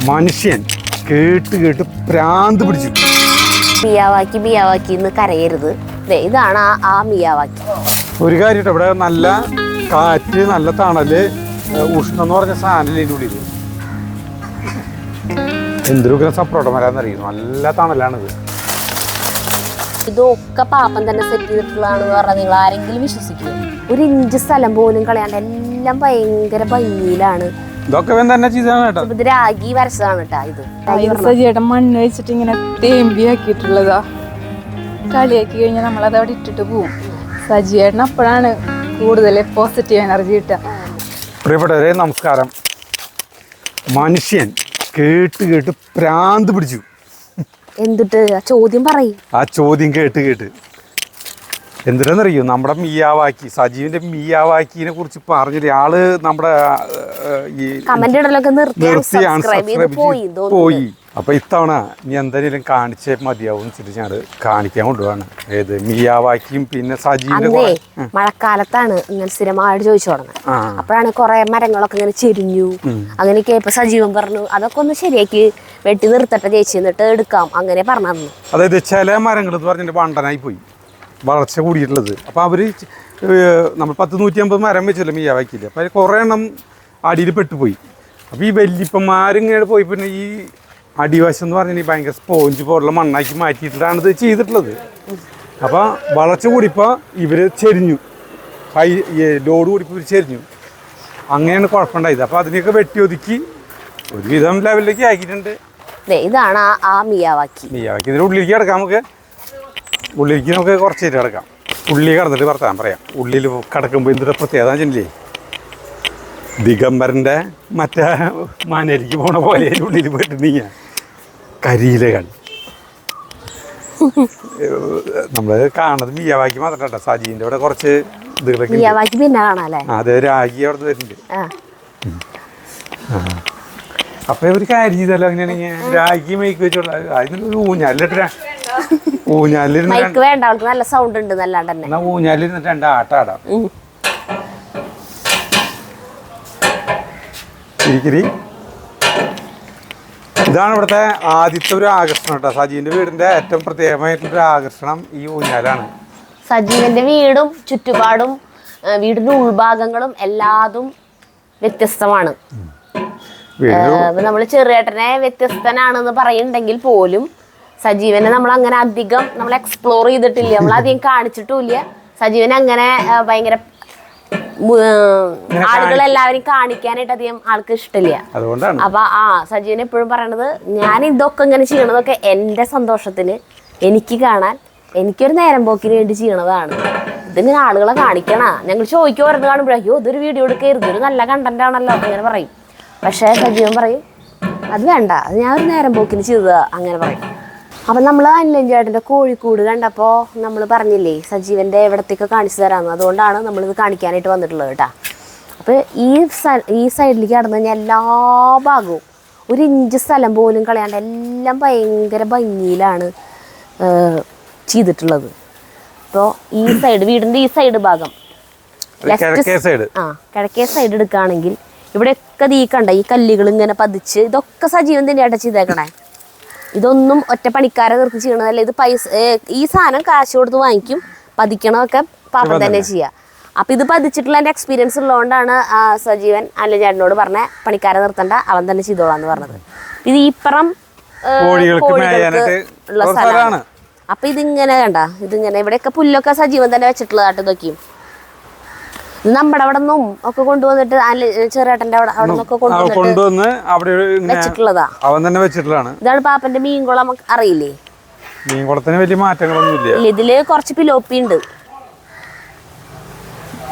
മനുഷ്യൻ കേട്ട് കേട്ട് പ്രാന്ത് പിടിച്ചു. മിയാവാക്കി മിയാവാക്കി എന്ന് കരയരുത്. ഇതാണ് ആ മിയാവാക്കി. ഒരു കാര്യം ഇവിടെ നല്ല കാറ്റ്, നല്ല തണല്, ഉഷ്ണം എന്ന് പറഞ്ഞ സാധനം ഇതിൻ്റെ ഉള്ളിൽ. എന്തൊരു സപ്പോർട്ട് വരാന്നറിയും. നല്ല തണലാണിത്. ഇതൊക്കെ പാപ്പൻ തന്നെ സെറ്റ് ചെയ്തിട്ടുള്ളതാണെന്ന് പറഞ്ഞാൽ നിങ്ങൾ ആരെങ്കിലും വിശ്വസിക്കുമോ? ഒരു ഇഞ്ച് സ്ഥലം പോലും കളയാണ്ട് എല്ലാം ഭയങ്കര ഭംഗിയിലാണ്. ഇതൊക്കെ തന്നെ ചെയ്താണ് കേട്ടോ. ഇത് രാഗി വരച്ചതാണ് കേട്ടാ. ഇത് സജിയേട്ടൻ മണ്ണ് വെച്ചിട്ട് ഇങ്ങനെ തേമ്പി ആക്കിയിട്ടുള്ളതാ. കളിയാക്കി കഴിഞ്ഞാൽ നമ്മളത് അവിടെ ഇട്ടിട്ട് പോവും. സജിയേട്ടൻ അപ്പോഴാണ് കൂടുതൽ പോസിറ്റീവ് എനർജി കിട്ടുക. പ്രിയപ്പെട്ടവരെ നമസ്കാരം. മനുഷ്യൻ കേട്ട് കേട്ട് പ്രാന്ത് പിടിച്ചു. എന്തിട്ട് ചോദ്യം പറയും. ആ ചോദ്യം കേട്ട് കേട്ട് എന്തിനാന്നറിയോ, നമ്മുടെ മിയാവാക്കി, സജീവിന്റെ മിയാവാക്കിനെ കുറിച്ച് പറഞ്ഞില്ലേ ആള്. നമ്മുടെ ഈ കമന്റ് ഇടലൊക്കെ നിർത്തി പോയി. അപ്പൊ ഇത്തവണ ഇനി എന്തായാലും കാണിച്ചേ മതിയാവും വെച്ചിട്ട് ഞാൻ കാണിക്കാൻ കൊണ്ടുപോവാണ്. ഏത് മിയാവാക്കിയും പിന്നെ സജീവിന്റെ. മഴക്കാലത്താണ് ഇങ്ങനെ സ്ഥിരമായിട്ട് ചോദിച്ചു തുടങ്ങുന്നത്. അപ്പോഴാണ് കുറെ മരങ്ങളൊക്കെ ഇങ്ങനെ ചെരിഞ്ഞു. അങ്ങനെയൊക്കെ ഇപ്പൊ സജീവൻ പറഞ്ഞു അതൊക്കെ ഒന്ന് ശരിയാക്കി വെട്ടി നിർത്തട്ടെ ചേച്ചി, എന്നിട്ട് എടുക്കാം അങ്ങനെ പറഞ്ഞു. അതായത് ചില മരങ്ങൾ എന്ന് പറഞ്ഞിട്ട് വണ്ടനായി പോയി, വളർച്ച കൂടിയിട്ടുള്ളത്. അപ്പോൾ അവർ നമ്മൾ 100-150 മരം വെച്ചല്ലോ മിയാവാക്കിയില്ല. അപ്പോൾ കുറേ എണ്ണം അടിയിൽ പെട്ടുപോയി. അപ്പോൾ ഈ വല്യപ്പന്മാരിങ്ങനെ പോയി പിന്നെ ഈ അടിവശം എന്ന് പറഞ്ഞാൽ ഭയങ്കര സ്പോഞ്ച് പോലുള്ള മണ്ണാക്കി മാറ്റിയിട്ടാണ് ഇത് ചെയ്തിട്ടുള്ളത്. അപ്പോൾ വളർച്ച കൂടിയപ്പോൾ ഇവർ ചെരിഞ്ഞു, ലോഡ് കൂടിയപ്പോൾ ഇവർ ചെരിഞ്ഞു. അങ്ങനെയാണ് കുഴപ്പമുണ്ടായത്. അപ്പോൾ അതിനെയൊക്കെ വെട്ടി ഒതുക്കി ഒരുവിധം ലെവലിലേക്ക് ആക്കിയിട്ടുണ്ട്. ഇതാണ് ആ മിയാവാക്കി. മിയാവാക്കി ഇതിൻ്റെ ഉള്ളിലേക്ക് കിടക്കാം. ഉള്ളിലേക്ക് നമുക്ക് കുറച്ച് നേരം കിടക്കാം. ഉള്ളി കിടന്നിട്ട് വർത്താൻ പറയാം. ഉള്ളിൽ കിടക്കുമ്പോൾ എന്തൊരു പ്രത്യേകത വെച്ചില്ലേ, ദിഗംബരൻ്റെ മറ്റേ മാനേരിക്ക് പോണ പോലെ ഉള്ളിൽ പോയിട്ടുണ്ടെങ്കിൽ കരിയിലകൾ. നമ്മൾ കാണുന്നത് മിയാവാക്കി മാത്രം കേട്ടോ. സജീവിൻ്റെ ഇവിടെ കുറച്ച് ഇതുകളൊക്കെ. അതെ, രാഗി അവിടെ വരുന്നുണ്ട്. അപ്പൊ ഒരു കാര്യം ചെയ്തല്ലോ, അങ്ങനെയാണെങ്കിൽ രാഗി മൈക്ക് വെച്ചോളൂ. അതിനൊരു ഊഞ്ഞാലിട്ട് ഊഞ്ഞാലിരുന്ന് വേണ്ട, അവൾക്ക് നല്ല സൗണ്ട് ഉണ്ട്. നല്ലാണ്ട് ഊഞ്ഞാലിരുന്നിട്ട് രണ്ട് ആട്ടാടാം. ഇതാണ് ഇവിടുത്തെ ആദ്യത്തെ ഒരു ആകർഷണം കേട്ടോ. സജീവിന്റെ വീടിന്റെ ഏറ്റവും പ്രത്യേകമായിട്ടുള്ളൊരു ആകർഷണം ഈ ഊഞ്ഞാലാണ്. സജീവന്റെ വീടും ചുറ്റുപാടും വീടിന്റെ ഉൾഭാഗങ്ങളും എല്ലാതും വ്യത്യസ്തമാണ്. നമ്മള് ചെറിയേട്ടനെ വ്യത്യസ്തനാണെന്ന് പറയുന്നുണ്ടെങ്കിൽ പോലും സജീവനെ നമ്മൾ അങ്ങനെ അധികം നമ്മൾ എക്സ്പ്ലോർ ചെയ്തിട്ടില്ല, നമ്മൾ അധികം കാണിച്ചിട്ടുമില്ല. സജീവനെ അങ്ങനെ ഭയങ്കര ആളുകളെല്ലാവരും കാണിക്കാനായിട്ട് അധികം ആൾക്ക് ഇഷ്ടമില്ല. അപ്പൊ സജീവൻ എപ്പോഴും പറയണത് ഞാൻ ഇതൊക്കെ ഇങ്ങനെ ചെയ്യണതൊക്കെ എന്റെ സന്തോഷത്തിന്, എനിക്ക് കാണാൻ, എനിക്കൊരു നേരം പോക്കിന് വേണ്ടി ചെയ്യണതാണ്. ഇതിങ്ങനെ ആളുകളെ കാണിക്കണ. ഞങ്ങൾ ചോദിക്കും ഓരോന്ന് കാണുമ്പോഴേക്കോ ഇതൊരു വീഡിയോ എടുക്കരുത്, ഒരു നല്ല കണ്ടന്റ് ആണല്ലോ അങ്ങനെ പറയും. പക്ഷേ സജീവൻ പറയും അത് വേണ്ട, അത് ഞാൻ ഒരു നേരം പോക്കിന് ചെയ്തതാ അങ്ങനെ പറയും. അപ്പം നമ്മൾ അനിലൻ ചേട്ടൻ്റെ കോഴിക്കൂട് കണ്ടപ്പോൾ നമ്മൾ പറഞ്ഞില്ലേ സജീവൻ്റെ എവിടത്തേക്ക് കാണിച്ചു തരാമെന്ന്. അതുകൊണ്ടാണ് നമ്മളിത് കാണിക്കാനായിട്ട് വന്നിട്ടുള്ളത് കേട്ടോ. അപ്പോൾ ഈ സൈഡിലേക്ക് കടന്നു കഴിഞ്ഞാൽ എല്ലാ ഭാഗവും ഒരു ഇഞ്ച് സ്ഥലം പോലും കളയാണ്ട് എല്ലാം ഭയങ്കര ഭംഗിയിലാണ് ചെയ്തിട്ടുള്ളത്. അപ്പോൾ ഈ സൈഡ്, വീടിൻ്റെ ഈ സൈഡ് ഭാഗം കിഴക്കേ സൈഡ് എടുക്കുകയാണെങ്കിൽ ഇവിടെയൊക്കെ ഈ കണ്ട ഈ കല്ലുകൾ ഇങ്ങനെ പതിച്ച് ഇതൊക്കെ സജീവൻ തന്നെയായിട്ട് ചെയ്തേക്കണേ. ഇതൊന്നും ഒറ്റ പണിക്കാരെ നിർത്തി ചെയ്യണതല്ല. ഇത് പൈസ, ഈ സാധനം കാശ് കൊടുത്ത് വാങ്ങിക്കും, പതിക്കണമൊക്കെ പാപ്പൻ തന്നെ ചെയ്യുക. അപ്പം ഇത് പതിച്ചിട്ടുള്ള എൻ്റെ എക്സ്പീരിയൻസ് ഉള്ളതുകൊണ്ടാണ് സജീവൻ അനിലൻ ചേട്ടനോട് പറഞ്ഞ പണിക്കാരെ നിർത്തണ്ട, അവൻ തന്നെ ചെയ്തോളാന്ന് പറഞ്ഞത്. ഇത് ഇപ്പുറം കോഴികൾക്ക് ഉള്ള സ്ഥലമാണ്. അപ്പം ഇതിങ്ങനെ കണ്ട, ഇതിങ്ങനെ ഇവിടെയൊക്കെ പുല്ലൊക്കെ സജീവൻ തന്നെ വെച്ചിട്ടുള്ളതായിട്ട് ഇതൊക്കെയും. ഇത് നമ്മുടെ അവിടെ നിന്നും ഒക്കെ കൊണ്ടുവന്നിട്ട് ചെറിയേട്ടൻ്റെ അവിടെ നിന്നൊക്കെ കൊണ്ടുവന്ന് വെച്ചിട്ടുള്ളതാ. അവൻ തന്നെ വെച്ചിട്ടുള്ളതാണ്. ഇതാണ് പാപ്പന്റെ മീൻകുളം. അറിയില്ലേ? മീൻകുളത്തിന് വലിയ മാറ്റങ്ങളൊന്നും ഇല്ല. ഇതില് കുറച്ച് പിലോപ്പി ഉണ്ട്.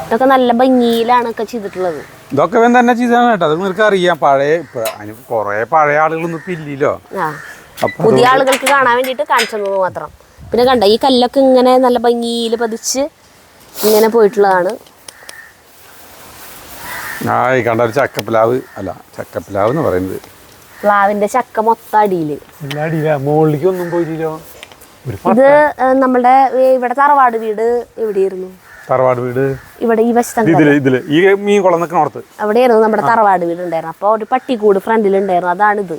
ഇതൊക്കെ നല്ല ഭംഗിയിലാണ് ഒക്കെ ചെയ്തിട്ടുള്ളത്. ഇതൊക്കെ ഇവൻ തന്നെ ചെയ്താണ് കേട്ടോ. അത് നിങ്ങൾക്ക് അറിയാം. പഴയ കൊറേ പഴയ ആളുകളൊന്നും ഇപ്പൊ ഇല്ലല്ലോ. പുതിയ ആളുകൾക്ക് കാണാൻ വേണ്ടിട്ട് കാണിച്ചു തന്നത് മാത്രം. പിന്നെ കണ്ട ഈ കല്ലൊക്കെ ഇങ്ങനെ നല്ല ഭംഗിയിൽ പതിച്ച് ഇങ്ങനെ പോയിട്ടുള്ളതാണ്. കണ്ട ഒരു ചക്കപ്ലാവ്, അല്ല ചക്കപ്ലാവ് എന്ന് പറയുന്നത്. പ്ലാവിന്റെ ചക്ക മൊത്തം അടിയില്, മുകളിലേക്ക് ഒന്നും പോയില്ലോ. ഇത് നമ്മുടെ ഇവിടെ തറവാട് വീട് എവിടെയായിരുന്നു? തറവാട് വീട് ഇവിടെ ഈ വശത്ത് ഈ മീൻ കുളം നിൽക്കണോടത്ത് അവിടെയായിരുന്നു നമ്മുടെ തറവാട് വീട് ഉണ്ടായിരുന്നു. അപ്പൊ ഒരു പട്ടിക്കൂട് ഫ്രണ്ടിൽ ഉണ്ടായിരുന്നു. അതാണിത്.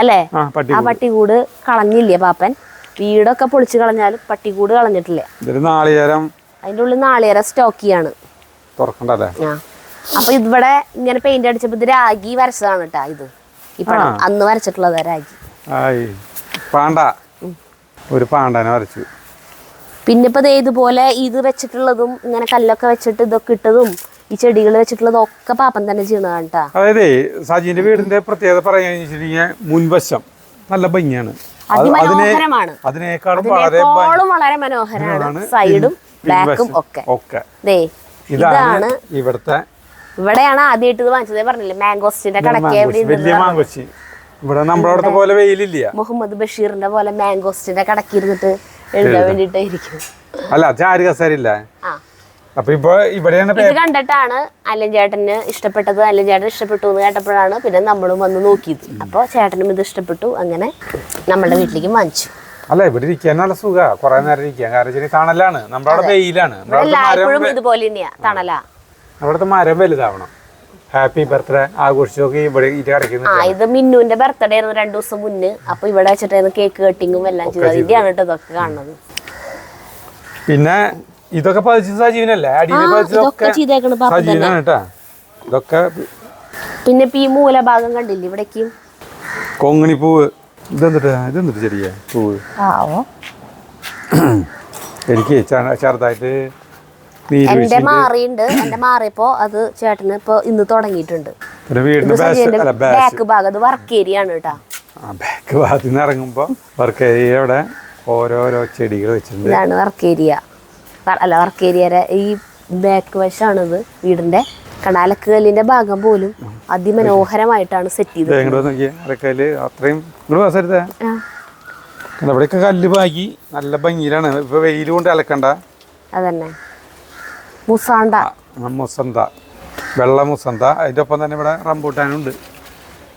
അല്ലേ? ആ പട്ടികൂട് കളഞ്ഞില്ലേ പാപ്പൻ? വീടൊക്കെ പൊളിച്ച് കളഞ്ഞാലും പട്ടികൂട് കളഞ്ഞിട്ടില്ല. അതിന്റെ ഉള്ളിൽ നാളികേരം സ്റ്റോക്ക് ചെയ്യാണ്. അപ്പൊ ഇവിടെ ഇങ്ങനെ പെയിന്റ് അടിച്ചപ്പോ ഇത് രാഗി വരച്ചതാണ് കേട്ടാ. ഇത് ഈ പടം അന്ന് വരച്ചിട്ടുള്ളതാ രാഗി. ഒരു പാണ്ടനെ വരച്ചു. പിന്നെ ഇപ്പൊ ഇതുപോലെ ഇത് വെച്ചിട്ടുള്ളതും ഇങ്ങനെ കല്ലൊക്കെ വെച്ചിട്ട് ഇതൊക്കെ ഇട്ടതും ഈ ചെടികൾ വെച്ചിട്ടുള്ളതും ഒക്കെ പാപ്പൻ തന്നെ ചെയ്യണതാണ് കേട്ടാ. അതായത് സജീന്റെ വീടിന്റെ പ്രത്യേകത പറയാ മുൻവശം നല്ല ഭംഗിയാണ്. അതിമനോഹരമാണ്. അതിനേക്കാളും വളരെ മനോഹരമാണ്. സൈഡും ബാക്കും ഒക്കെ. ഇതാണ് ഇവിടെയാണ് ആദ്യമായിട്ട് ഇത് വാങ്ങിച്ചത്. പറഞ്ഞില്ലേ മാംഗോസ്റ്റിന്റെ കടക്കെ ഇവിടെ നമ്മളവിടുത്തെ പോലെ വെയിലില്ല. മുഹമ്മദ് ബഷീറിന്റെ പോലെ മാംഗോസ്റ്റിന്റെ കടക്കി ഇരുന്നിട്ട് എഴുതാൻ വേണ്ടിട്ടായിരിക്കും. അല്ല ചാരി കസേരയില്ല. അപ്പൊ ഇപ്പൊ ഇവിടെയാണ് ഇത് കണ്ടിട്ടാണ് അല്ലൻ ചേട്ടന് ഇഷ്ടപ്പെട്ടത്. അല്ലൻ ചേട്ടൻ ഇഷ്ടപ്പെട്ടു എന്ന് കേട്ടപ്പോഴാണ് പിന്നെ നമ്മളും വന്ന് നോക്കിയത്. അപ്പൊ ചേട്ടനും ഇത് ഇഷ്ടപ്പെട്ടു. അങ്ങനെ നമ്മളുടെ വീട്ടിലേക്ക് വാങ്ങിച്ചു. അല്ല ഇവിടെ ഇരിക്കാൻ നല്ല സുഖ, കൊറേ നേരം ഇരിക്കാൻ. കാരണം തണലാണ്, നമ്മളവിടെ വെയിലാണ്. ഇതുപോലെ തന്നെയാ തണലാ. അവിടുത്തെ മരം വലുതാവണം. ഹാപ്പി ബർത്ത്ഡേ ആഘോഷിച്ചൊക്കെ ഇവിടെ ഇത് മിന്നുവിന്റെ ബർത്ത്ഡേ ആയിരുന്നു 2 ദിവസം മുന്നേ. അപ്പൊ ഇവിടെ വെച്ചിട്ടായിരുന്നു കേക്ക് കട്ടിങ്ങും എല്ലാം ചെയ്തത്. ഇതാണ് കേട്ടോ ഇതൊക്കെ കാണുന്നത്. പിന്നെ ഇതൊക്കെ പതിച്ചത് സജീവനല്ലേ? സജീവനാണ് കേട്ടാ ഇതൊക്കെ. പിന്നെ ഇപ്പൊ ഈ മൂലഭാഗം കണ്ടില്ലേ ഇവിടേക്കും കൊങ്ങിണി പൂവ്. ഇതെന്തിട്ട് ചെറിയ പൂവ്. എനിക്ക് ചെറുതായിട്ട് എന്റെ മാറിയുണ്ട്. എന്റെ മാറിയപ്പോ അത് ചേട്ടന് ഇപ്പൊ ഇന്ന് തുടങ്ങിയിട്ടുണ്ട്. ബാക്ക് ഭാഗം അത് വർക്ക് ഏരിയ ആണ് കേട്ടാ. ബാക്ക് ഭാഗത്ത് നിന്ന് ഇറങ്ങുമ്പോ വർക്ക് ഏരിയയുടെ ഓരോരോ ചെടികൾ വെച്ചിട്ടുണ്ട്. ഇതാണ് വർക്ക് ഏരിയ. അല്ല, വർക്ക് ഏരിയയുടെ ഈ ബാക്ക് വശമാണിത് വീടിന്റെ. കണാലക്കല്ലിന്റെ ഭാഗം പോലും അതിമനോഹരമായിട്ടാണ് സെറ്റ് ചെയ്തത്. അത്രയും ഇവിടെയൊക്കെ കല്ല് ബാക്കി നല്ല ഭംഗിയിലാണ്. ഇപ്പൊ വെയിൽ കൊണ്ട് അലക്കണ്ട. അതന്നെ മുസന്ത, വെള്ള മുസന്ത. അതിന്റെ ഒപ്പം തന്നെ ഇവിടെ റംബൂട്ടാനുണ്ട്.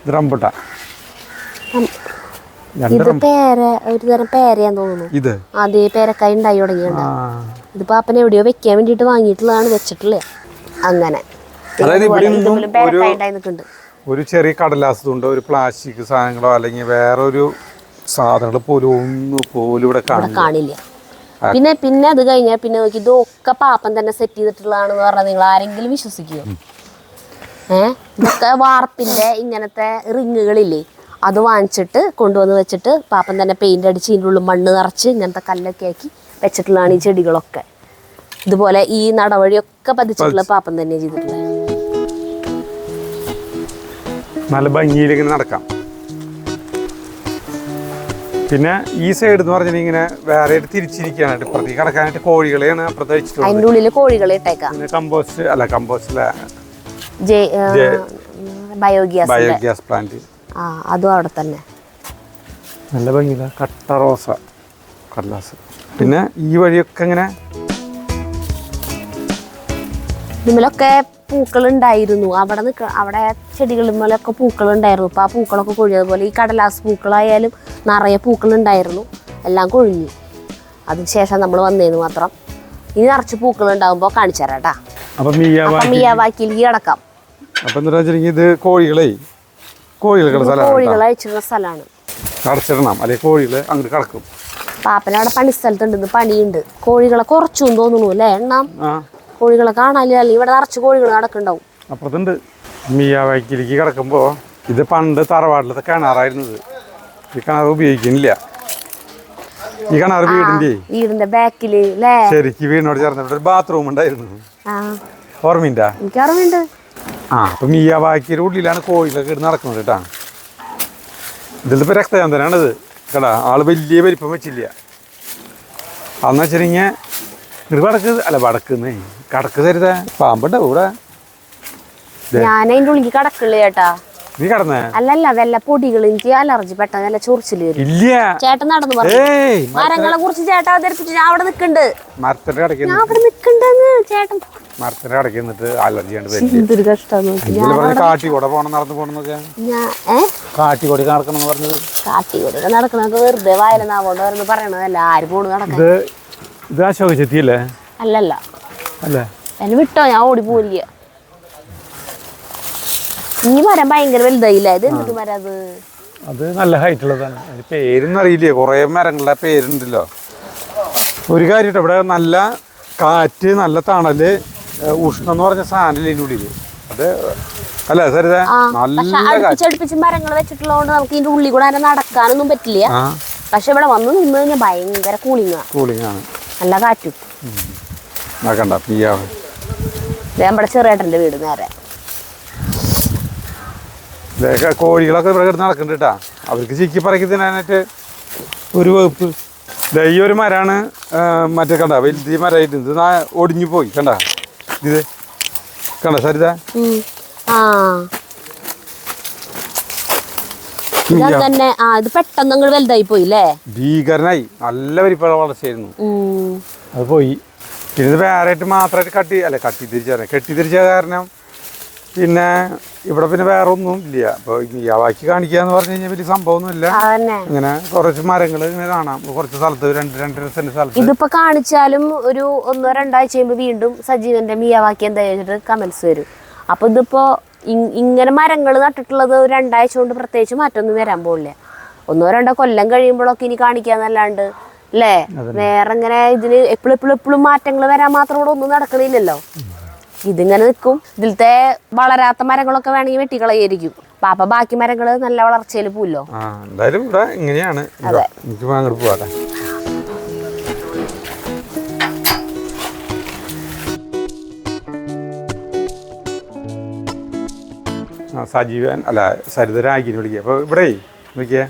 ഇത് റംബൂട്ടാൻ ഒരു തരം പേരയാന്ന് തോന്നുന്നു. ഇത് അതേ പേരക്കായ ഉണ്ടായി തുടങ്ങിയുണ്ട്. ഇത് പാപ്പനെ എവിടെയോ വെക്കാൻ വേണ്ടിട്ട് വാങ്ങിയിട്ടുള്ളതാണ്, വെച്ചിട്ടുള്ളത്. അങ്ങനെ ഒരു ചെറിയ കടലാസ് തുണ്ടോ ഒരു പ്ലാസ്റ്റിക് സാധനങ്ങളോ അല്ലെങ്കിൽ വേറൊരു സാധനങ്ങൾ പോലും ഇവിടെ കാണില്ല. പിന്നെ അത് കഴിഞ്ഞാൽ പിന്നെ നോക്കി ഇതൊക്കെ പാപ്പൻ തന്നെ സെറ്റ് ചെയ്തിട്ടുള്ളതാണെന്ന് പറഞ്ഞാൽ നിങ്ങൾ ആരെങ്കിലും വിശ്വസിക്കുമോ? ഇതൊക്കെ വാർപ്പിന്റെ ഇങ്ങനത്തെ റിങ്ങുകളില്ലേ, അത് വാങ്ങിച്ചിട്ട് കൊണ്ടുവന്ന് വെച്ചിട്ട് പാപ്പൻ തന്നെ പെയിന്റ് അടിച്ച് ഇതിൻ്റെ ഉള്ളിൽ മണ്ണ് നിറച്ച് ഇങ്ങനത്തെ കല്ലൊക്കെ ആക്കി വെച്ചിട്ടുള്ളതാണ് ഈ ചെടികളൊക്കെ. ഇതുപോലെ ഈ നടവഴിയൊക്കെ പതിച്ചിട്ടുള്ള പാപ്പൻ തന്നെ ചെയ്തിട്ടുള്ളത്. നല്ല ഭംഗിയിൽ ഇങ്ങനെ നടക്കാം. പിന്നെ ഈ സൈഡ് എന്ന് പറഞ്ഞാൽ ഇങ്ങനെ വേറെ തിരിച്ചിരിക്കാനായിട്ട് ഇപ്പുറത്തേക്ക് കിടക്കാനായിട്ട് കോഴികളെയാണ് അപ്പുറത്ത് വെച്ചിട്ടുള്ളത്. അതിന്റെ ഉള്ളിൽ കോഴികളെ ഇട്ടേക്കാം. ബയോഗ്യാസ് പ്ലാന്റ് അതും അവിടെ തന്നെ. നല്ല ഭംഗിയില്ല കട്ട റോസ കടലാസ്. പിന്നെ ഈ വഴിയൊക്കെ ഇങ്ങനെ ഇതിലൊക്കെ പൂക്കൾ ഉണ്ടായിരുന്നു. അവിടെ ചെടികളിലൊക്കെ പൂക്കൾ ഉണ്ടായിരുന്നു. ഇപ്പം ആ പൂക്കളൊക്കെ കൊഴിഞ്ഞതുപോലെ ഈ കടലാസ് പൂക്കളായാലും നിറയെ പൂക്കൾ ഉണ്ടായിരുന്നു, എല്ലാം കൊഴിഞ്ഞു. അതിനുശേഷം നമ്മൾ വന്നതിന് മാത്രം. ഇനി നിറച്ച് പൂക്കൾ ഉണ്ടാകുമ്പോൾ കാണിച്ചു തരാം കേട്ടാ. മിയാവാക്കിയിലേക്ക് കിടക്കാം. ഇത് കോഴികളെ അയച്ചിരുന്ന സ്ഥലമാണ്. അടച്ചിടണം, അല്ലെങ്കിൽ കോഴികള് അങ്ങോട്ട് കിടക്കും. പാപ്പനവിടെ പണിസ്ഥലത്തുണ്ട്, പണിയുണ്ട്. കോഴികളെ കുറച്ചും തോന്നുന്നു അല്ലേ എണ്ണം? കോഴികളെ കാണാനില്ല. ഇവിടെ നിറച്ച് കോഴികൾ നടക്കുന്നുണ്ടാവും. അപ്പുറത്തുണ്ട്. മിയാവാക്കിയിലേക്ക് കിടക്കുമ്പോ ഇത് പണ്ട് തറവാട്ടിലത്തെ കിണറായിരുന്നത്. ഈ കിണർ ഉപയോഗിക്കുന്നില്ല. ഈ കിണർ വീടിന്റെ ബാക്കില് ശരിക്കും വീടിനോട് ചേർന്നിട്ട് ഒരു ബാത്റൂം ഉണ്ടായിരുന്നു. ഓർമ്മയുണ്ടാ? എനിക്ക് ഓർമ്മയുണ്ട്. അപ്പൊ മിയാവാക്കിയുടെ ഉള്ളിലാണ് കോഴികളൊക്കെ ഇട്ട് നടക്കുന്നത് കേട്ടാ. ഇതിലിപ്പോ രക്തചന്ദനാണിത് കേട്ടാ. ആള് വലിയ വലിപ്പം വെച്ചില്ല. അന്ന് വെച്ചിട്ടുണ്ടെങ്കിൽ കടക്ക് തരുതാ പാമ്പുണ്ടോ ഇവിടെ? ഞാൻ അതിന്റെ ഉള്ളിൽ കടക്കുള്ളൂ ചേട്ടാ. നീ കടന്നേ? അല്ലല്ല, വല്ല പൊടികൾ. എനിക്ക് അലർജി, പെട്ടെന്ന് നല്ല ചൊറിച്ചില് വരും. ഇല്ല ചേട്ടൻ നടന്നു പറഞ്ഞു. മരങ്ങളെ കുറിച്ച് ചേട്ടാ അവതരിപ്പിച്ചു. ഞാൻ അവിടെ നിക്കണ്ട്, മരത്തിന്റെ കടക്ക് ചേട്ടൻ മരത്തിന്റെ കടക്ക് നിന്നിട്ട് അലർജി എന്തൊരു കഷ്ടം. കാട്ടിക്കൂടെ പോണം, നടന്നു പോണെന്നൊക്കെ. കാട്ടിക്കൂടി നടക്കണം പറഞ്ഞത്. കാട്ടിക്കൂടെ നടക്കണൊക്കെ വെറുതെ വായനാവോണ്ട് വരുന്ന പറയണതല്ല. ആര് പോണു നടക്കാൻ? ഇത് അശോക ചെത്തിയല്ലേ? അല്ലല്ല, എന്നെ വിട്ടോ, ഞാൻ ഓടി പോരില്ല. ഈ മരം ഭയങ്കര വലുതായില്ല. ഇത് എന്ത് മരം അത്? അത് നല്ല ഹൈറ്റ് ഉള്ളതാണ്. അതിന് പേരൊന്നും അറിയില്ലേ, കുറേ മരങ്ങളുടെ പേരുണ്ടല്ലോ. ഒരു കാര്യം ഇവിടെ നല്ല കാറ്റ്, നല്ല തണല്, ഉഷ്ണം എന്ന് പറഞ്ഞ സാധനം ഇതിൻ്റെ ഉള്ളിൽ. അത് അല്ല സരിത, നല്ല അടുപ്പിച്ചടുപ്പിച്ച് മരങ്ങൾ വെച്ചിട്ടുള്ളതുകൊണ്ട് നമുക്ക് ഇതിന്റെ ഉള്ളിൽ കൂടെ ആരും നടക്കാനൊന്നും പറ്റില്ല. പക്ഷെ ഇവിടെ വന്ന് നിന്ന് കഴിഞ്ഞാൽ ഭയങ്കര കൂളിങ്ങാണ്, നല്ല കാറ്റും. നമ്മുടെ ചെറിയേട്ടൻ്റെ വീട് നേരെ. കോഴികളൊക്കെ ഇവിടെ കിടന്ന് നടക്കുന്നുണ്ട് കേട്ടാ. അവർക്ക് ചിക്കി പറക്കി തിന്നാനായിട്ട് ഒരു വകുപ്പ്. ഈ ഒരു മരമാണ് മറ്റേ കണ്ട വലിയ മരമായിട്ട് ഇത് ഒടിഞ്ഞു പോയി. കണ്ട ഇത് കണ്ട സരിത, ഇത് പെട്ടെന്ന് വലുതായി പോയില്ലേ, ഭീകരനായി. നല്ല വലിപ്പ വളർച്ചയായിരുന്നു, അത് പോയി. പിന്നെ ഇത് വേറെ ആയിട്ട് മാത്രമായിട്ട് കെട്ടിത്തിരിച്ച കാരണം പിന്നെ ഇവിടെ പിന്നെ വേറെ ഒന്നും ഇല്ല. അപ്പൊ മിയാവാക്കി കാണിക്കാന്ന് പറഞ്ഞു കഴിഞ്ഞാൽ വലിയ സംഭവമൊന്നുമില്ല. ഇങ്ങനെ കുറച്ച് മരങ്ങൾ ഇങ്ങനെ കാണാം കുറച്ച് സ്ഥലത്ത്, രണ്ട് സെന്റ് സ്ഥലത്ത്. ഇതിപ്പോ കാണിച്ചാലും ഒരു 1-2 ആഴ്ച കഴിയുമ്പോൾ വീണ്ടും സജീവന്റെ മിയാവാക്കി എന്താ വെച്ചിട്ട് കമന്റ്സ് വരും. അപ്പൊ ഇതിപ്പോ ഇങ്ങനെ മരങ്ങൾ നട്ടിട്ടുള്ളത് 2 ആഴ്ച കൊണ്ട് പ്രത്യേകിച്ച് മാറ്റമൊന്നും വരാൻ പോകില്ല. 1-2 കൊല്ലം കഴിയുമ്പോഴൊക്കെ ഇനി കാണിക്കാന്നല്ലാണ്ട് അല്ലേ, വേറെ ഇങ്ങനെ ഇതിന് എപ്പോഴും മാറ്റങ്ങൾ വരാൻ മാത്രം ഇവിടെ ഒന്നും നടക്കണില്ലല്ലോ. ഇതിങ്ങനെ നിൽക്കും. ഇതിലത്തെ വളരാത്ത മരങ്ങളൊക്കെ വേണമെങ്കിൽ വെട്ടിക്കളയായിരിക്കും. അപ്പൊ ബാക്കി മരങ്ങള് നല്ല വളർച്ചയിൽ പോവല്ലോ. എന്തായാലും ഇവിടെ ഇങ്ങനെയാണ്. അങ്ങോട്ട് പോവാട്ടെ. സജീവൻ അല്ല സരിത രാഗിനെ വിളിക്കുക. അപ്പോൾ ഇവിടെ നോക്കിയേ,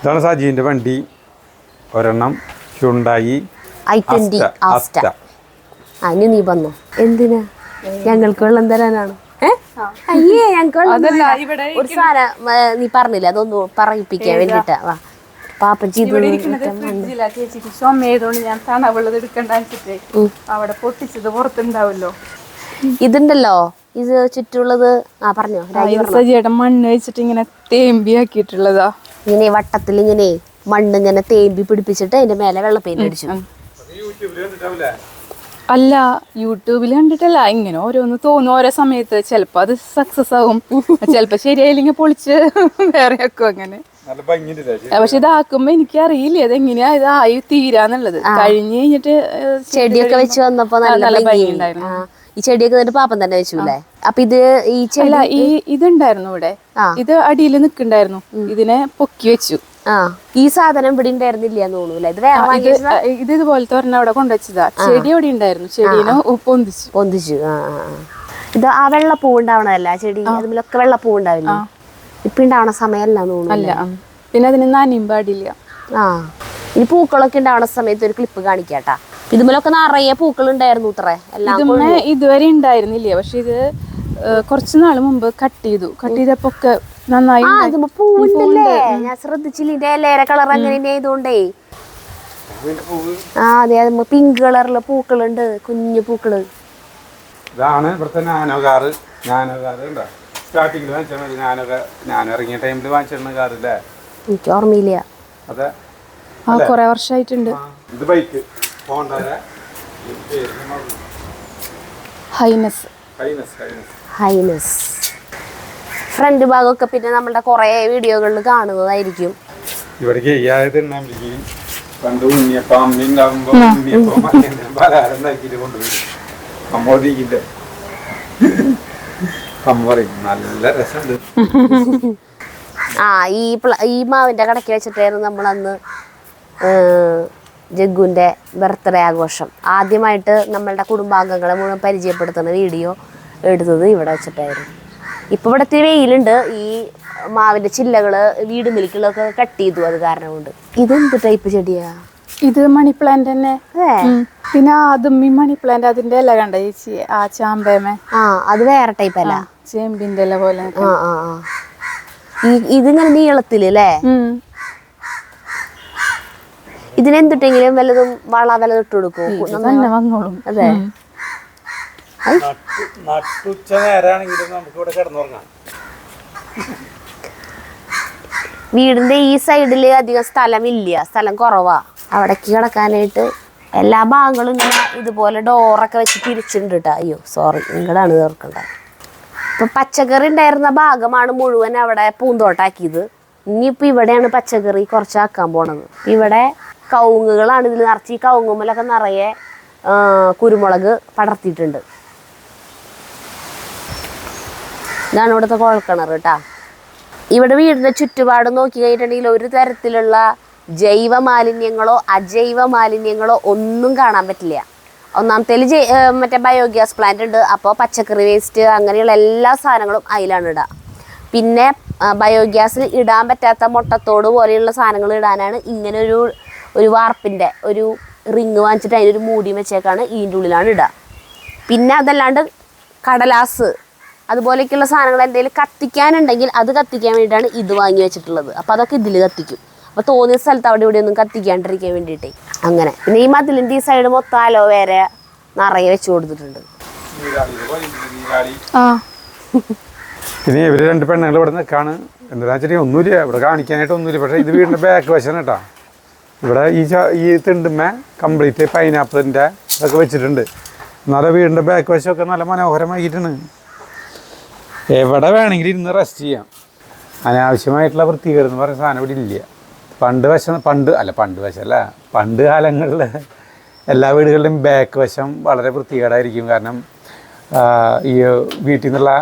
ഇതാണ് സജീവിൻ്റെ വണ്ടി. ഒരെണ്ണം ഹ്യുണ്ടായി ആസ്റ്റ. അതിന് നീ വന്നോ? എന്തിനാ? ഞങ്ങൾക്ക് വെള്ളം തരാനാണ്. അയ്യേ, ഞങ്ങൾക്ക് ഒരു സാധനം നീ പറഞ്ഞില്ല, അതൊന്ന് പറയിപ്പിക്കാൻ വേണ്ടിട്ടാ. വാ പാപ്പൻ ഞാൻ തണവുള്ളത് എടുക്കണ്ടേ, അവിടെ പൊട്ടിച്ചത് പുറത്തുണ്ടാവല്ലോ. ഇതുണ്ടല്ലോ, ഇത് ചുറ്റുള്ളത്. പറഞ്ഞോ. സജിയുടെ മണ്ണ് വെച്ചിട്ട് ഇങ്ങനെ തേമ്പിയാക്കിയിട്ടുള്ളതാ. ഇങ്ങനെ വട്ടത്തിൽ ഇങ്ങനെ മണ്ണ് ഇങ്ങനെ തേമ്പി പിടിപ്പിച്ചിട്ട് അതിന്റെ മേലെ വെള്ള പെയിന്റ് അടിച്ചു. അല്ല, യൂട്യൂബിൽ കണ്ടിട്ടല്ല, ഇങ്ങനെ ഓരോന്ന് തോന്നും ഓരോ സമയത്ത്. ചിലപ്പോ അത് സക്സസ് ആവും, ചിലപ്പോ ശരിയായില്ലെങ്കിൽ പൊളിച്ച് വേറെ ആക്കും അങ്ങനെ. പക്ഷെ ഇതാക്കുമ്പോ എനിക്ക് അറിയില്ല അതെങ്ങനെയാ ഇതായി തീരാന്നുള്ളത്. കഴിഞ്ഞ് കഴിഞ്ഞിട്ട് ചെടിയൊക്കെ വെച്ച് വന്നപ്പോ നല്ല ഭംഗിയുണ്ടായിരുന്നു. ഈ ചെടിയൊക്കെ എന്നിട്ട് പാപ്പൻ തന്നെ വെച്ചൂല്ലേ? അപ്പൊ ഇത് ഈ ചെല്ല ഇതുണ്ടായിരുന്നു ഇവിടെ, ഇത് അടിയിൽ നിക്കണ്ടായിരുന്നു, ഇതിനെ പൊക്കി വെച്ചു. ഈ സാധനം ഇവിടെ ഉണ്ടായിരുന്നില്ല തോന്നൂല്ലേ? ഇത് വേറെ ഇത് ഇതുപോലത്തെ ഒരെണ്ണം അവിടെ കൊണ്ടുവച്ചതാ. ചെടി അവിടെ ഉണ്ടായിരുന്നു, ചെടീനെ പൊന്തിച്ചു. ഇത് ആ വെള്ളപ്പൂ ഉണ്ടാവണതല്ല ചെടി, അതിലൊക്കെ വെള്ളപ്പൂ ഉണ്ടാവില്ല. ഇപ്പൊ ഉണ്ടാവണ സമയമല്ല തോന്നുന്നു. അല്ല, പിന്നെ അതിന് നനയും പാടില്ല. ഇനി പൂക്കളൊക്കെ ഉണ്ടാവണ സമയത്ത് ഒരു ക്ലിപ്പ് കാണിക്കാട്ടാ. ഇതുമലൊക്കെ നിറയെ പൂക്കൾ ഉണ്ടായിരുന്നു. ഇതുമേ ഇതുവരെ ഉണ്ടായിരുന്നില്ല, പക്ഷെ ഇത് കുറച്ചു നാള് മുമ്പ് കട്ട് ചെയ്തപ്പോ ഒക്കെ നന്നായി. ഞാൻ ശ്രദ്ധിച്ചില്ല, ഇലയുടെ കളർ അങ്ങനെ ആയതുകൊണ്ടേ. അതെ, പിങ്ക് കളറിലെ പൂക്കളുണ്ട്, കുഞ്ഞു പൂക്കള്. ഇതാണ് ഇവിടുത്തെ നാനോകാറ്. സ്റ്റാർട്ടിങ്ങിൽ ഞാൻ ഇറങ്ങിയ ടൈമിൽ വാങ്ങിച്ചിരുന്ന കാറില്ലേ? എനിക്ക് ഓർമ്മയില്ല. അതെ, കൊറേ വർഷമായിട്ടുണ്ട്. ഇത് ബൈക്ക് ഹൈനസ്. ഫ്രണ്ട് ഭാഗമൊക്കെ പിന്നെ നമ്മളുടെ കുറെ വീഡിയോകളിൽ കാണുന്നതായിരിക്കും. ഇവിടെ നല്ല രസമുണ്ട്. ഈ മാവിന്റെ കടയ്ക്ക് വെച്ചിട്ടായിരുന്നു നമ്മളന്ന് ജഗ്ഗുവിന്റെ ബർത്ത്ഡേ ആഘോഷം. ആദ്യമായിട്ട് നമ്മളുടെ കുടുംബാംഗങ്ങളെ മുഴുവൻ പരിചയപ്പെടുത്തുന്ന വീഡിയോ എടുത്തത് ഇവിടെ വെച്ചിട്ടായിരുന്നു. ഇപ്പൊ ഇവിടത്തെ വെയിലുണ്ട്, ഈ മാവിന്റെ ചില്ലകള് വീട് മിൽക്കിലൊക്കെ കട്ട് ചെയ്തു, അത് കാരണം കൊണ്ട്. ഇതെന്ത് ടൈപ്പ് ചെടിയാ? ഇത് മണി പ്ലാന്റ് തന്നെ. പിന്നെ അതും ഈ മണി പ്ലാന്റ് അതിന്റെ ഇല കണ്ട ചേച്ചി, ആ ചാമ്പേമ. അത് വേറെ ടൈപ്പ് അല്ല, ചേമ്പിന്റെ ഇല പോലെ. ഇതിങ്ങനെ നീളത്തില് അല്ലേ? ഇതിനെന്തിട്ടെങ്കിലും വല്ലതും വല്ലതും ഇട്ട് കൊടുക്കും. അതെ, നട്ടുച്ച നേരാണെങ്കിലും നമുക്ക് ഇവിടെ കിടന്നുറങ്ങാം. വീടിന്റെ ഈ സൈഡില് അധികം സ്ഥലം കുറവാ. അവിടേക്ക് കിടക്കാനായിട്ട് എല്ലാ ഭാഗങ്ങളും ഇങ്ങനെ ഇതുപോലെ ഡോറൊക്കെ വെച്ച് തിരിച്ചിട്ടുണ്ട് കേട്ടോ. അയ്യോ സോറി, നിങ്ങളാണ് തീർക്കണ്ട. ഇപ്പൊ പച്ചക്കറി ഉണ്ടായിരുന്ന ഭാഗമാണ് മുഴുവൻ അവിടെ പൂന്തോട്ടാക്കിയത്. ഇനിയിപ്പോ ഇവിടെയാണ് പച്ചക്കറി കുറച്ചാക്കാൻ പോണത്. ഇവിടെ കവുങ്ങുകളാണ് ഇതിൽ നിറച്ച്. ഈ കവുങ്ങുമ്മലൊക്കെ നിറയെ കുരുമുളക് പടർത്തിയിട്ടുണ്ട്. ഇതാണ് ഇവിടുത്തെ കുഴൽക്കിണർ കേട്ടാ. ഇവിടെ വീടിന്റെ ചുറ്റുപാട് നോക്കി കഴിഞ്ഞിട്ടുണ്ടെങ്കിൽ ഒരു തരത്തിലുള്ള ജൈവ മാലിന്യങ്ങളോ അജൈവ മാലിന്യങ്ങളോ ഒന്നും കാണാൻ പറ്റില്ല. ഒന്നാമത്തേൽ മറ്റേ ബയോഗ്യാസ് പ്ലാന്റ് ഉണ്ട്. അപ്പോൾ പച്ചക്കറി വേസ്റ്റ് അങ്ങനെയുള്ള എല്ലാ സാധനങ്ങളും അതിലാണ് ഇടുക. പിന്നെ ബയോഗ്യാസിൽ ഇടാൻ പറ്റാത്ത മുട്ടത്തോട് പോലെയുള്ള സാധനങ്ങൾ ഇടാനാണ് ഇങ്ങനെ ഒരു വാർപ്പിൻ്റെ ഒരു റിങ് വാങ്ങിച്ചിട്ട് അതിനൊരു മൂടി വെച്ചേക്കാണ് ഇതിൻ്റെ ഉള്ളിലാണ് ഇടുക. പിന്നെ അതല്ലാണ്ട് കടലാസ് അതുപോലെയൊക്കെയുള്ള സാധനങ്ങൾ എന്തെങ്കിലും കത്തിക്കാനുണ്ടെങ്കിൽ അത് കത്തിക്കാൻ വേണ്ടിയിട്ടാണ് ഇത് വാങ്ങി വെച്ചിട്ടുള്ളത്. അപ്പോൾ അതൊക്കെ ഇതിൽ കത്തിക്കും. അപ്പോൾ തോന്നിയ സ്ഥലത്ത് അവിടെ ഇവിടെ ഒന്നും കത്തിക്കാണ്ടിരിക്കാൻ വേണ്ടിയിട്ടേ അങ്ങനെ. പിന്നെ ഈ മതിലിൻ്റെ ഈ സൈഡ് മൊത്തം അലോവേര നിറയെ വെച്ച് കൊടുത്തിട്ടുണ്ട്. പിന്നെ ഇവര് 2 പെണ്ണുങ്ങൾ ഇവിടെ നിൽക്കാണ്. എന്താ വെച്ചിട്ടുണ്ടെങ്കിൽ ഒന്നുമില്ല ഇവിടെ കാണിക്കാനായിട്ട് ഒന്നുമില്ല. പക്ഷേ ഇത് വീടിൻ്റെ ബാക്ക് വശമാണ് കേട്ടോ. ഇവിടെ ഈ തിണ്ടുമ്മ കംപ്ലീറ്റ് പൈനാപ്പിളിൻ്റെ ഇതൊക്കെ വെച്ചിട്ടുണ്ട്. എന്നാലും വീടിൻ്റെ ബാക്ക് വശമൊക്കെ നല്ല മനോഹരമാക്കിയിട്ടാണ്. എവിടെ വേണമെങ്കിലും ഇരുന്ന് റെസ്റ്റ് ചെയ്യാം. അനാവശ്യമായിട്ടുള്ള വൃത്തികേട് എന്ന് പറയുന്ന സാധനം ഇവിടെ ഇല്ല. പണ്ട് കാലങ്ങളിൽ എല്ലാ വീടുകളുടെയും ബാക്ക് വശം വളരെ വൃത്തികേടായിരിക്കും. കാരണം ഈ വീട്ടിൽ നിന്നുള്ള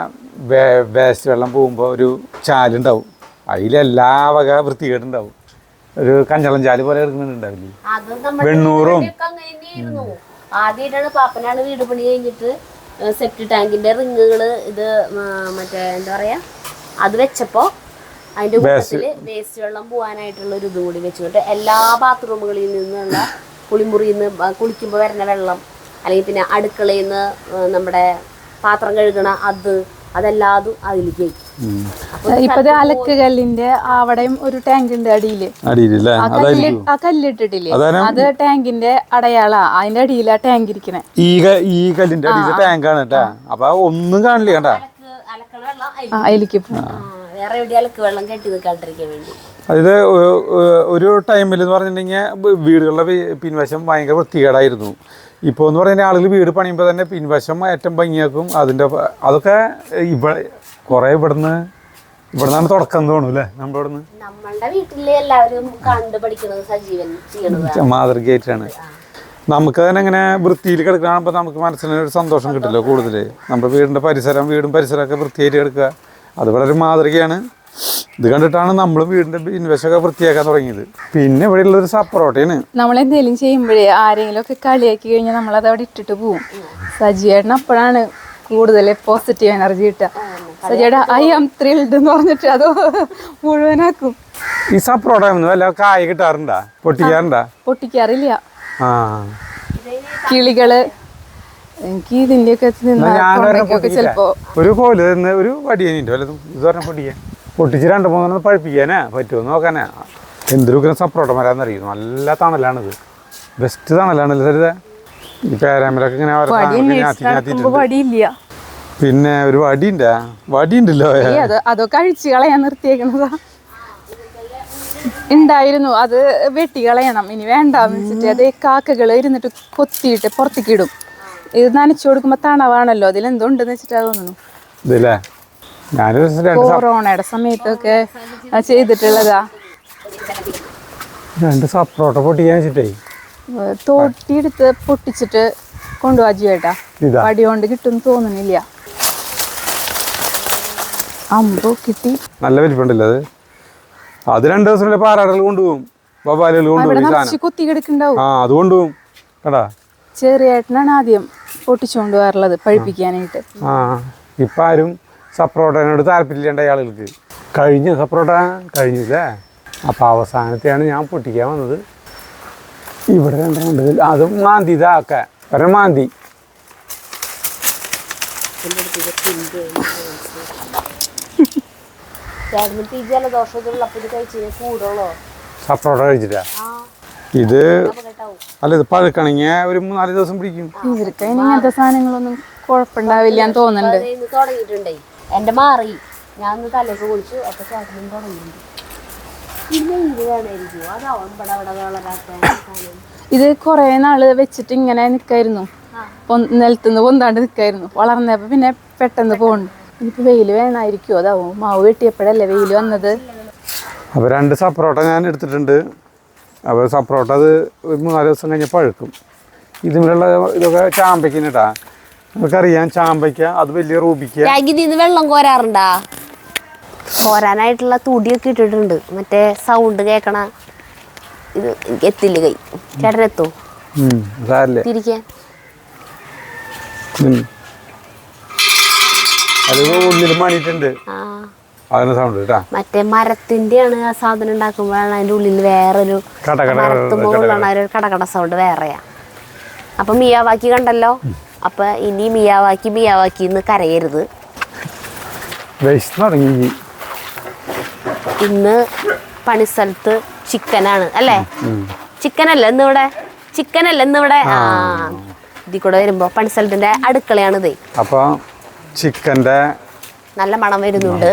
വേസ്റ്റ് വെള്ളം പോകുമ്പോൾ ഒരു ചാലുണ്ടാവും. അതിലെല്ലാ വക വൃത്തികേടുണ്ടാവും. ഒരു കഞ്ചളം ചാല് പോലെ എടുക്കുന്നുണ്ടാവില്ലേ, വെണ്ണൂറും. ആദ്യമായിട്ടാണ് പാപ്പനാണ് വീട് പണി കഴിഞ്ഞിട്ട് സെപ്റ്റി ടാങ്കിന്റെ റിങ്ങുകള് ഇത് മറ്റേ എന്താ പറയാ അത് വെച്ചപ്പോ അതിന്റെ കൂട്ടത്തില് വേസ്റ്റ് വെള്ളം പോകാനായിട്ടുള്ള ഒരു ഇതും കൂടി വെച്ചുകൊണ്ട് എല്ലാ ബാത്റൂമുകളിൽ നിന്നുള്ള കുളിമുറിയിൽ നിന്ന് കുളിക്കുമ്പോൾ വരുന്ന വെള്ളം, അല്ലെങ്കിൽ പിന്നെ അടുക്കളയിൽ നിന്ന് നമ്മുടെ പാത്രം കഴുകണ അതെല്ലാതും അതിലേക്ക് ഇപ്പൊ അലക്ക് കല്ലിന്റെ അവിടെയും ഒരു ടാങ്ക് ഉണ്ട് അടിയില്. ആ കല്ലിട്ടിട്ടില്ലേ, അത് ടാങ്കിന്റെ അടയാളാ. അതിന്റെ അടിയിലാ ടാങ്ക് ഇരിക്കണേ. ഈ കല്ലിന്റെ അടിയിലെ ടാങ്കാണ് കേട്ടാ. അപ്പൊ ഒന്നും കാണില്ല കേട്ടാ. അതിലേക്ക് വേറെ എവിടെ അലക്ക് വെള്ളം കെട്ടി നിൽക്കാണ്ടിരിക്കാൻ വേണ്ടി. അതായത് ഒരു ടൈമിൽ എന്ന് പറഞ്ഞിട്ടുണ്ടെങ്കിൽ വീടുകളുടെ പിൻവശം ഭയങ്കര വൃത്തികേടായിരുന്നു. ഇപ്പോൾ എന്ന് പറയുന്ന ആളുകൾ വീട് പണിയുമ്പോൾ തന്നെ പിൻവശം ഏറ്റവും ഭംഗിയാക്കും. അതൊക്കെ കുറേ ഇവിടുന്നാണ് തുടക്കം തോന്നും അല്ലേ. നമ്മളുടെ വീട്ടിലെ എല്ലാവരും കണ്ടുപഠിക്കുന്നത് സജീവൻ ചെയ്യണത് മാതൃകയായിട്ടാണ്. നമുക്ക് തന്നെ ഇങ്ങനെ വൃത്തിയിൽ കിടക്കുകയാകുമ്പോൾ നമുക്ക് മനസ്സിന് ഒരു സന്തോഷം കിട്ടില്ല കൂടുതൽ. നമ്മുടെ വീടും പരിസരമൊക്കെ വൃത്തിയായിട്ട് കിടക്കുക, അത് വളരെ മാതൃകയാണ്. ഇത് കണ്ടിട്ടാണ് നമ്മൾ വീടിന്റെ പിൻവശമൊക്കെ വൃത്തിയാക്കാൻ തുടങ്ങിയത്. പിന്നെ ഇവിടെ ഉള്ളൊരു സപ്പറോട്ടയാണ്. നമ്മളെന്തെങ്കിലും ചെയ്യുമ്പോഴേ ആരെങ്കിലും ഒക്കെ കളിയാക്കി കഴിഞ്ഞാൽ നമ്മളത് അവിടെ ഇട്ടിട്ട് പോവും. സജിയേട്ടൻ അപ്പോഴാണ് കൂടുതൽ പോസിറ്റീവ് എനർജി കിട്ടുക. സജിയേട്ട ഐ ആം ത്രിൽഡ് എന്ന് പറഞ്ഞിട്ട് അത് മുഴുവനാക്കും. ഈ സപ്പറോട്ട വല്ല കായ കിട്ടാറുണ്ടാ? പൊട്ടിക്കാറില്ല. കിളികള് എനിക്ക് ഇതിന്റെയൊക്കെ ചിലപ്പോ ഒരു കോല് ഒരു വടിയനുണ്ട് വല്ലതും ഇത് പറഞ്ഞ പൊട്ടിക്കാൻ പൊട്ടിച്ച് 2-3 പഴുപ്പിക്കാനാ പറ്റുമോ നോക്കാനാ. എന്തൊരു സപ്പറോട്ട മരാന്നറിയും. നല്ല തണലാണിത്, ബെസ്റ്റ് തണലാണല്ലോ സരിത. ഈ പേരാമലൊക്കെ ഇങ്ങനെ പിന്നെ ഒരു വടിയുണ്ടല്ലോ. അതൊക്കെ അഴിച്ചു കളയാൻ നിർത്തിയേക്കുന്നതാ. ഉണ്ടായിരുന്നു, അത് വെട്ടി കളയണം. ഇനി വേണ്ടാന്ന് വെച്ചിട്ട് അത് കാക്കകൾ ഇരുന്നിട്ട് കൊത്തിയിട്ട് പുറത്തേക്ക് ഇടും. ഇത് നനച്ചു കൊടുക്കുമ്പോ തണവാണല്ലോ, അതിലെന്തുണ്ടെന്ന് വെച്ചിട്ടാ തോന്നുന്നു. കൊറോണയുടെ സമയത്തൊക്കെ ചെയ്തിട്ടുള്ളതാ. 2 സപ്പറോട്ട പൊട്ടിക്കാൻ വെച്ചിട്ടേ തോട്ടിയെടുത്ത് പൊട്ടിച്ചിട്ട് കൊണ്ടുപോവാ ചേട്ടാ. പടി കൊണ്ട് കിട്ടും തോന്നുന്നില്ല. അമ്പോ കിട്ടി, നല്ല വലിപ്പുണ്ടല്ലോ അത്. 2 ദിവസം പാറാടകൾ കൊണ്ടുപോകും, വവ്വാലുകൾ കൊണ്ടുപോകും, കൊത്തി കിടക്കുന്നുണ്ടാവും. അത് കൊണ്ടുപോകും കേട്ടാ. ചെറിയേട്ടനാണ് ആദ്യം പൊട്ടിച്ചുകൊണ്ട് പോകാറുള്ളത് പഴിപ്പിക്കാനായിട്ട്. ഇപ്പം ആരും സപ്പറോട്ടനോട് താല്പര്യമില്ലാണ്ട ആളുകൾക്ക്. സപ്പറോട്ട കഴിഞ്ഞില്ലേ. അപ്പോൾ അവസാനത്തെയാണ് ഞാൻ പൊട്ടിക്കാൻ വന്നത്. ഇവിടെ 2 അതും മാന്തി ഇതാക്കെ മാന്തി. സപ്പറോട്ട കഴിച്ചിട്ടാ ഇത്. അല്ല ഇത് പഴുക്കണെങ്കിൽ ഒരു 3-4 ദിവസം പിടിക്കും. ഇവർക്ക് ഇങ്ങനത്തെ സാധനങ്ങളൊന്നും കുഴപ്പമുണ്ടാവില്ല തോന്നുന്നുണ്ട്. തുടങ്ങിയിട്ടുണ്ടേ എന്റെ മാറി ഞാൻ തലയൊക്കെ കുളിച്ചു. അപ്പൊ ചേട്ടനും തുടങ്ങിയിട്ടുണ്ട്. പിന്നെ ഇത് വേണമായിരിക്കും അതാവും ഇത് കൊറേ നാള് വെച്ചിട്ട് ഇങ്ങനെ നിക്കായിരുന്നു, നിലത്തുനിന്ന് പൊന്താണ്ട് നിക്കായിരുന്നു. വളർന്നപ്പോ പിന്നെ പെട്ടെന്ന് പോകണ്ട്. ഇനിയിപ്പോ വെയില് വേണമായിരിക്കുമോ? അതാവും മാവ് വെട്ടിയപ്പോഴല്ലേ വെയില് വന്നത്. അപ്പോൾ 2 സപ്രോട്ട ഞാൻ എടുത്തിട്ടുണ്ട്. അപ്പോൾ സപ്രോട്ട അത് ഒരു 3-4 ദിവസം കഴിഞ്ഞ് പഴുക്കും. ഇതിനുള്ള ഇതൊക്കെ ചാമ്പയ്ക്കിനിട്ടാ. നമുക്കറിയാം ചാമ്പയ്ക്ക അത് വലിയ റൂബിക്ക. ഇതിന്ന് വെള്ളം കോരാറുണ്ടാ? കോരാനായിട്ടുള്ള തുടിയൊക്കെ ഇട്ടിട്ടുണ്ട്. മറ്റേ സൗണ്ട് കേൾക്കണ ഇത് എത്തില്ല കൈ. ചേട്ടനെത്തോ തിരിക്കാൻ? അത് ഉള്ളിൽ മണിട്ടുണ്ട്. അതിന് സൗണ്ട് കേട്ടാ. മറ്റേ മരത്തിന്റെ ആണ് ആ സാധനം ഉണ്ടാക്കുമ്പോഴാണ് അതിന്റെ ഉള്ളിൽ വേറൊരു മരത്തുമ്പോഴാണ് ഒരു കടകട സൗണ്ട് വേറെയാ. അപ്പൊ മിയാവാക്കി കണ്ടല്ലോ. അപ്പൊ ഇനി മിയാവാക്കി കരയരുത്. ഇന്ന് പണിസ്ഥലത്ത് ചിക്കനാണ് അല്ലേ? ചിക്കനല്ല ഇന്നിവിടെ ആ ഇതിൽ കൂടെ വരുമ്പോ പണിസ്ഥലത്തിന്റെ അടുക്കളയാണിത്. അപ്പൊ ചിക്കന്റെ നല്ല മണം വരുന്നുണ്ട്.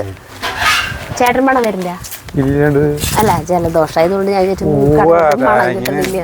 ചേട്ടൻ മണം വരില്ല? അല്ല, ജലദോഷം ആയതുകൊണ്ട് ഞാൻ മണം കിട്ടുന്നില്ല.